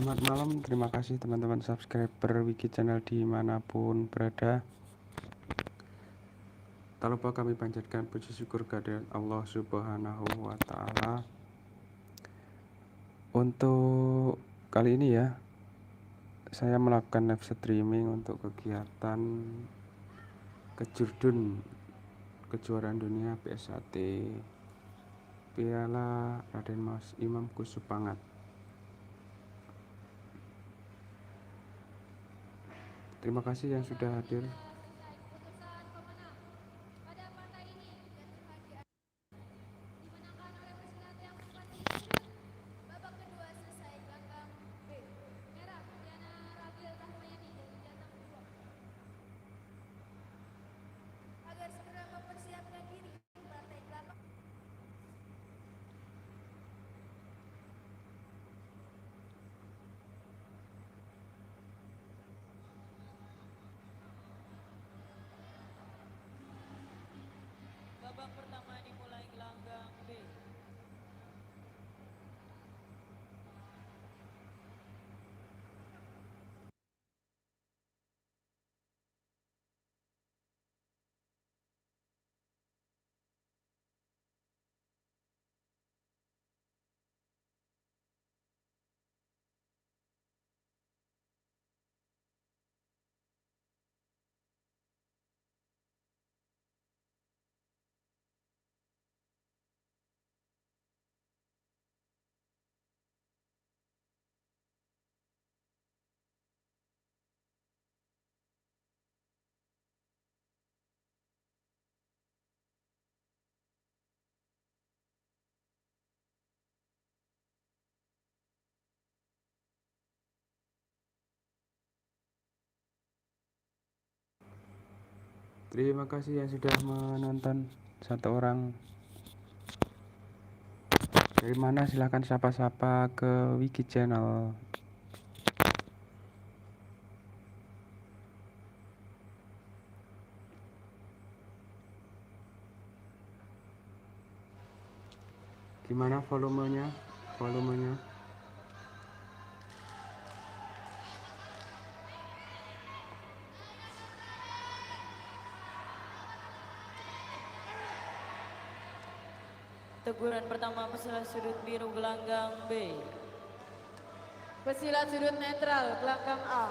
Selamat malam, terima kasih teman-teman subscriber Wiki Channel dimanapun berada. Tak lupa kami panjatkan puji syukur kehadirat Allah Subhanahu wa Ta'ala. Untuk kali ini ya, saya melakukan live streaming untuk kegiatan Kejurdun Kejuaraan Dunia PSAT Piala Raden Mas Imam Kusupangat. Terima kasih yang sudah hadir. Babak pertama dimulai gelanggang B. Terima kasih yang sudah menonton. Satu orang dari mana, silahkan sapa-sapa ke Wiki Channel. Gimana volumenya? Teguran pertama pesilat sudut biru gelanggang B. Pesilat sudut netral gelanggang A.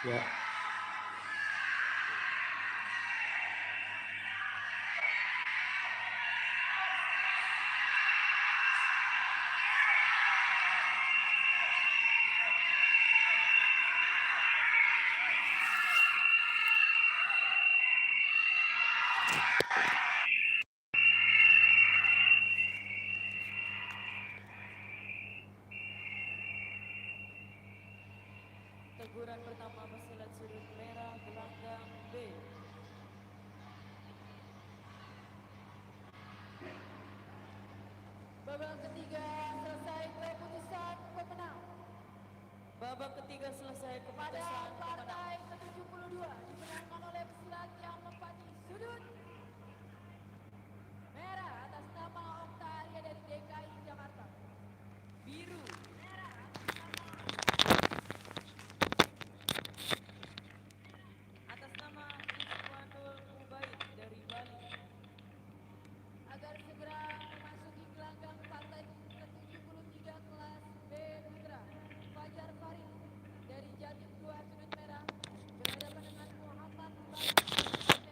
Ya. Teguran pertama pesilat sudut merah gelanggang B. Babak ketiga selesai keputusan pemenang. Babak ketiga selesai Pada keputusan pemenang. partai ke-72 dimenangkan oleh pesilat yang menempati sudut merah atas nama Okta Arya dari DKI Jakarta. Biru atas nama Iswanul Ubaid dari Bali. Agar segera memasuki gelanggang partai ke-73 kelas B Putra, Fajar Farid dari Jatim 2 sudut merah berhadapan dengan Muhammad Baik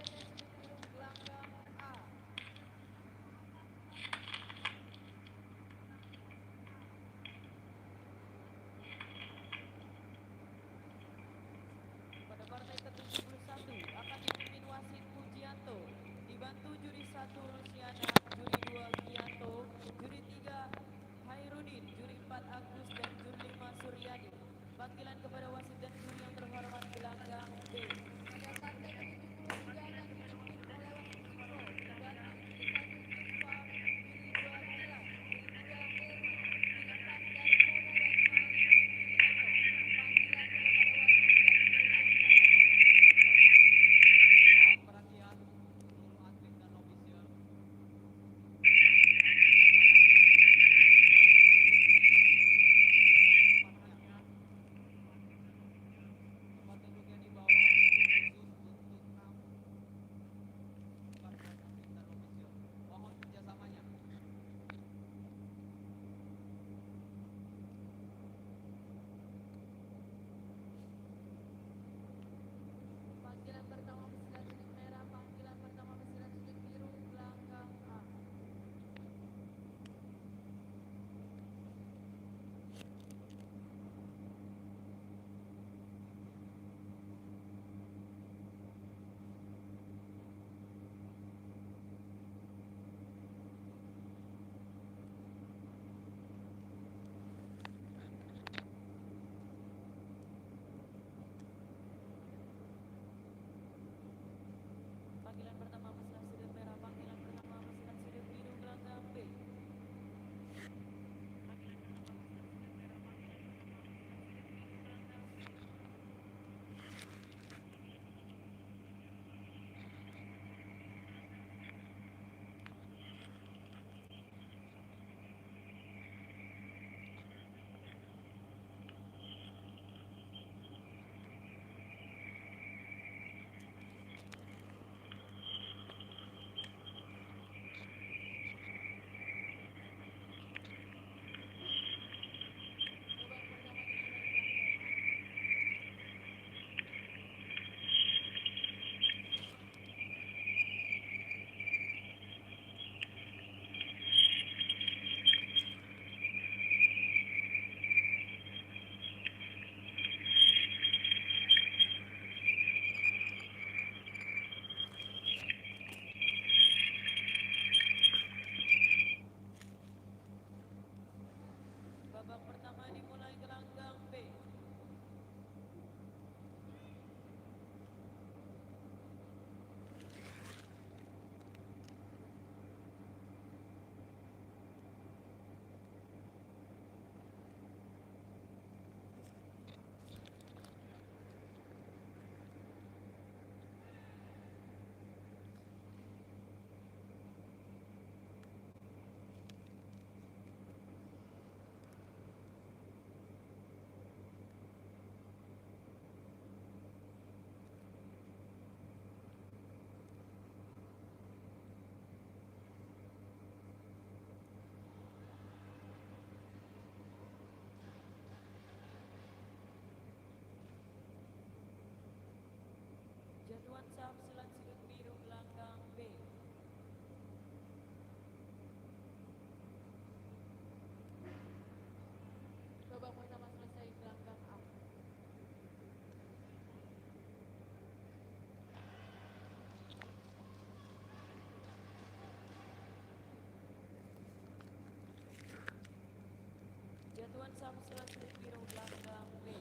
Jatuhan Samsila sudut biru gelanggang B.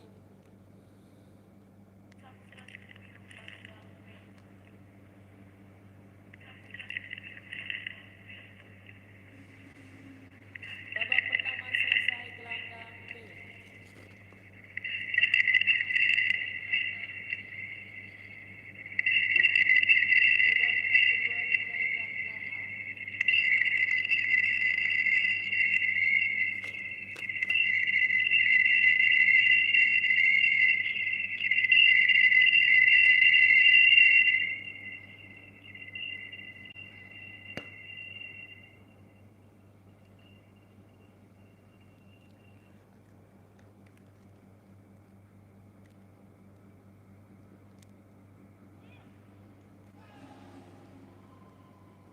Babak pertama selesai gelanggang B. Babak kedua dimulai gelanggang A.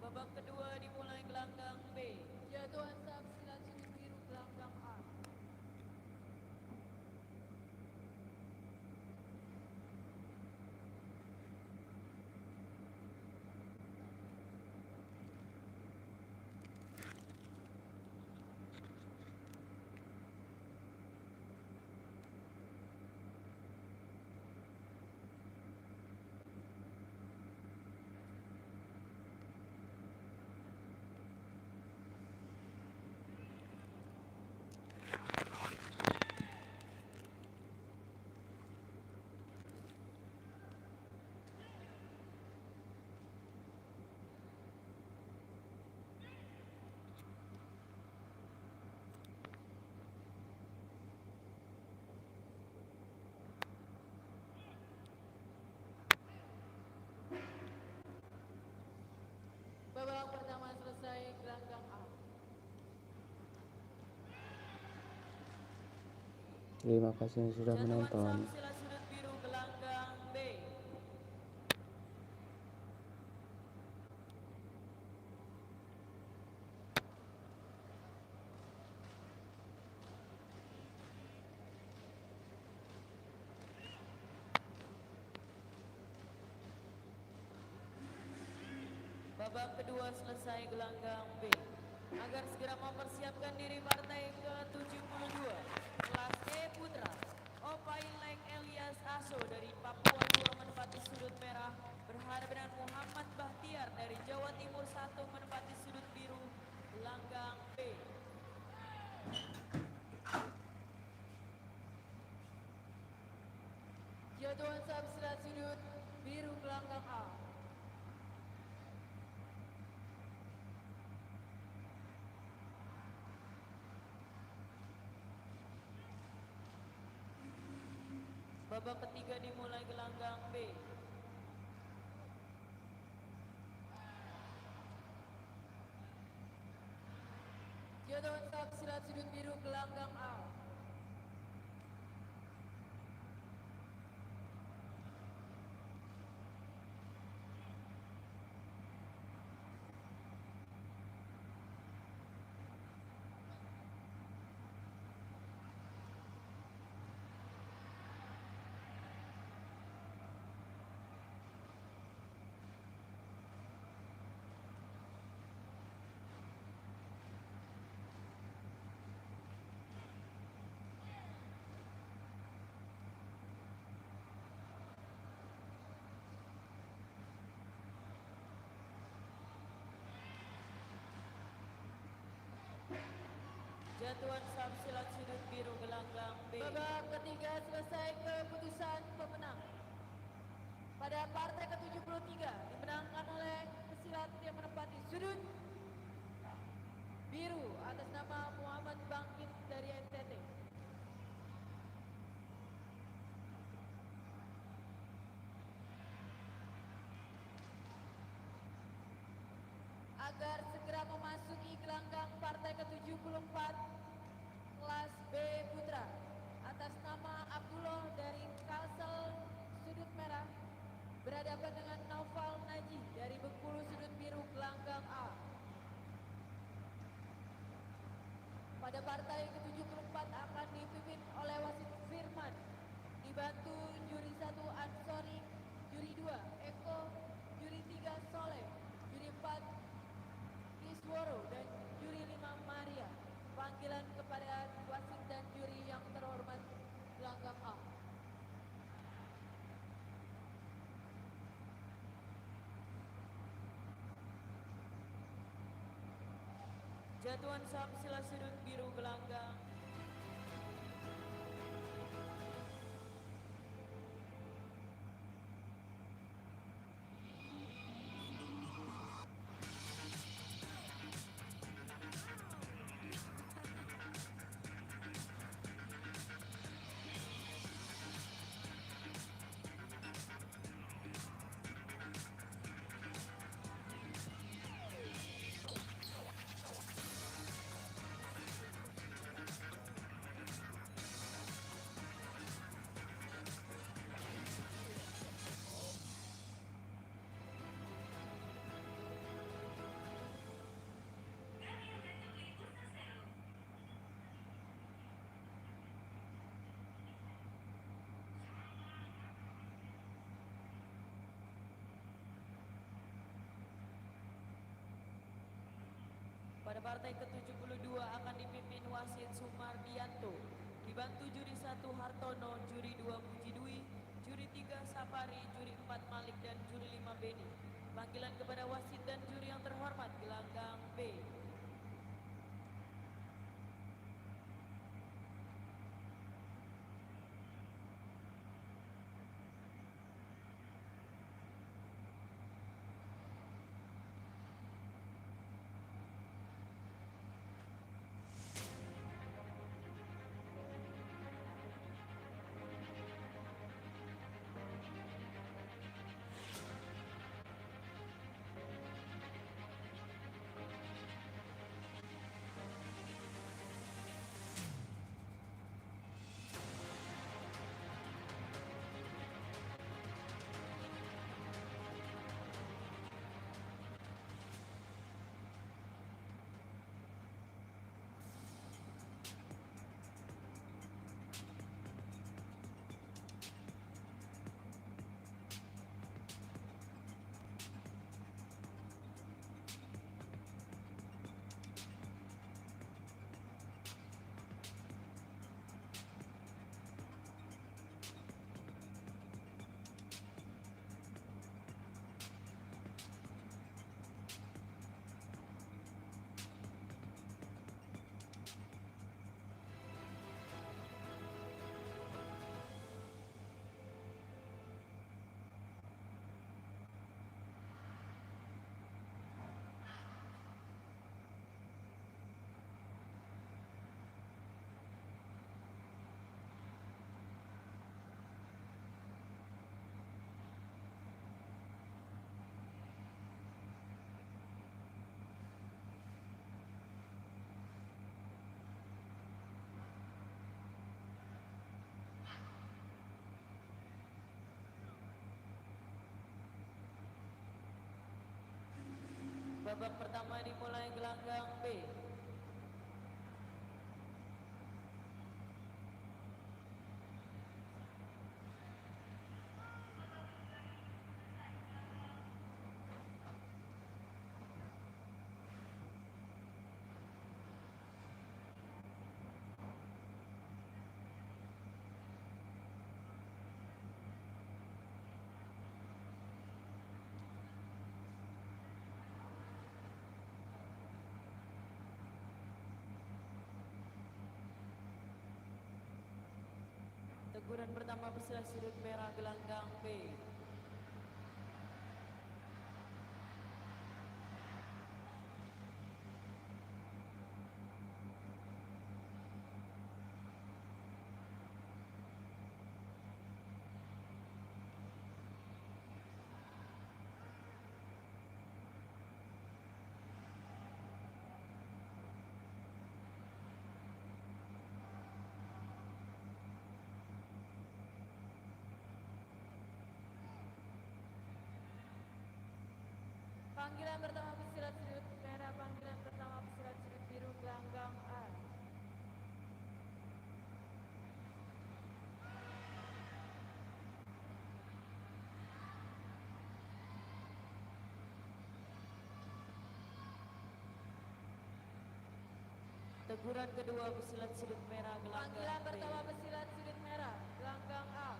Babak kedua dimulai gelanggang B. Jatuhan Samsila sudut biru gelanggang A. Babak pertama selesai gelanggang A. Terima kasih yang sudah Jatuhan menonton. Samsila sudut biru gelanggang B. Babak kedua selesai gelanggang B. Agar segera mempersiapkan diri partai ke-72 kelas E Putra. Opailek Elias Aso dari Papua 2 menempati sudut merah berhadapan dengan Muhammad Bahtiar dari Jawa Timur 1 menempati sudut biru gelanggang B. Jatuhan Samsila sudut biru gelanggang A. Babak ketiga dimulai gelanggang B. Jatuhan Samsila sudut biru gelanggang A. Jatuhan Samsilat sudut biru gelanggang B. Babak ketiga selesai keputusan pemenang. Pada partai ke-73 dimenangkan oleh pesilat yang menempati sudut biru atas nama Muhammad Bangkit dari NTT. Agar segera memasuki gelanggang partai ke-74 kelas B Putra atas nama Abdullah dari Kalsel sudut merah berhadapan dengan Naufal Naji dari Bengkulu sudut biru gelanggang A. Pada partai ke-74 akan dipimpin oleh wasit Firman, dibantu juri 1 Ansori, juri 2 Eko, juri 3 Soleh, juri 4 Isworo dan juri 5 Maria. Panggilan kepada wasit dan Jatuhan saham silat sudut biru gelanggang. Pada partai ke-72 akan dipimpin wasit Sumardianto, dibantu juri 1 Hartono, juri 2 Puji Dwi, juri 3 Sapari, juri 4 Malik, dan juri 5 Beni. Panggilan kepada wasit dan juri yang terhormat gelanggang B. Babak pertama dimulai gelanggang B. Teguran pertama bersilat sudut merah gelanggang B. Panggilan pertama pesilat sudut merah, panggilan pertama pesilat sudut biru gelanggang A. Teguran kedua pesilat sudut merah gelanggang Panggilan B. pertama pesilat sudut merah gelanggang A.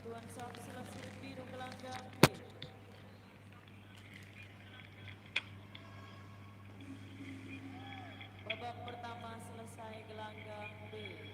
Satuan Samsila Sirip Biru gelanggang B. Babak pertama selesai gelanggang B.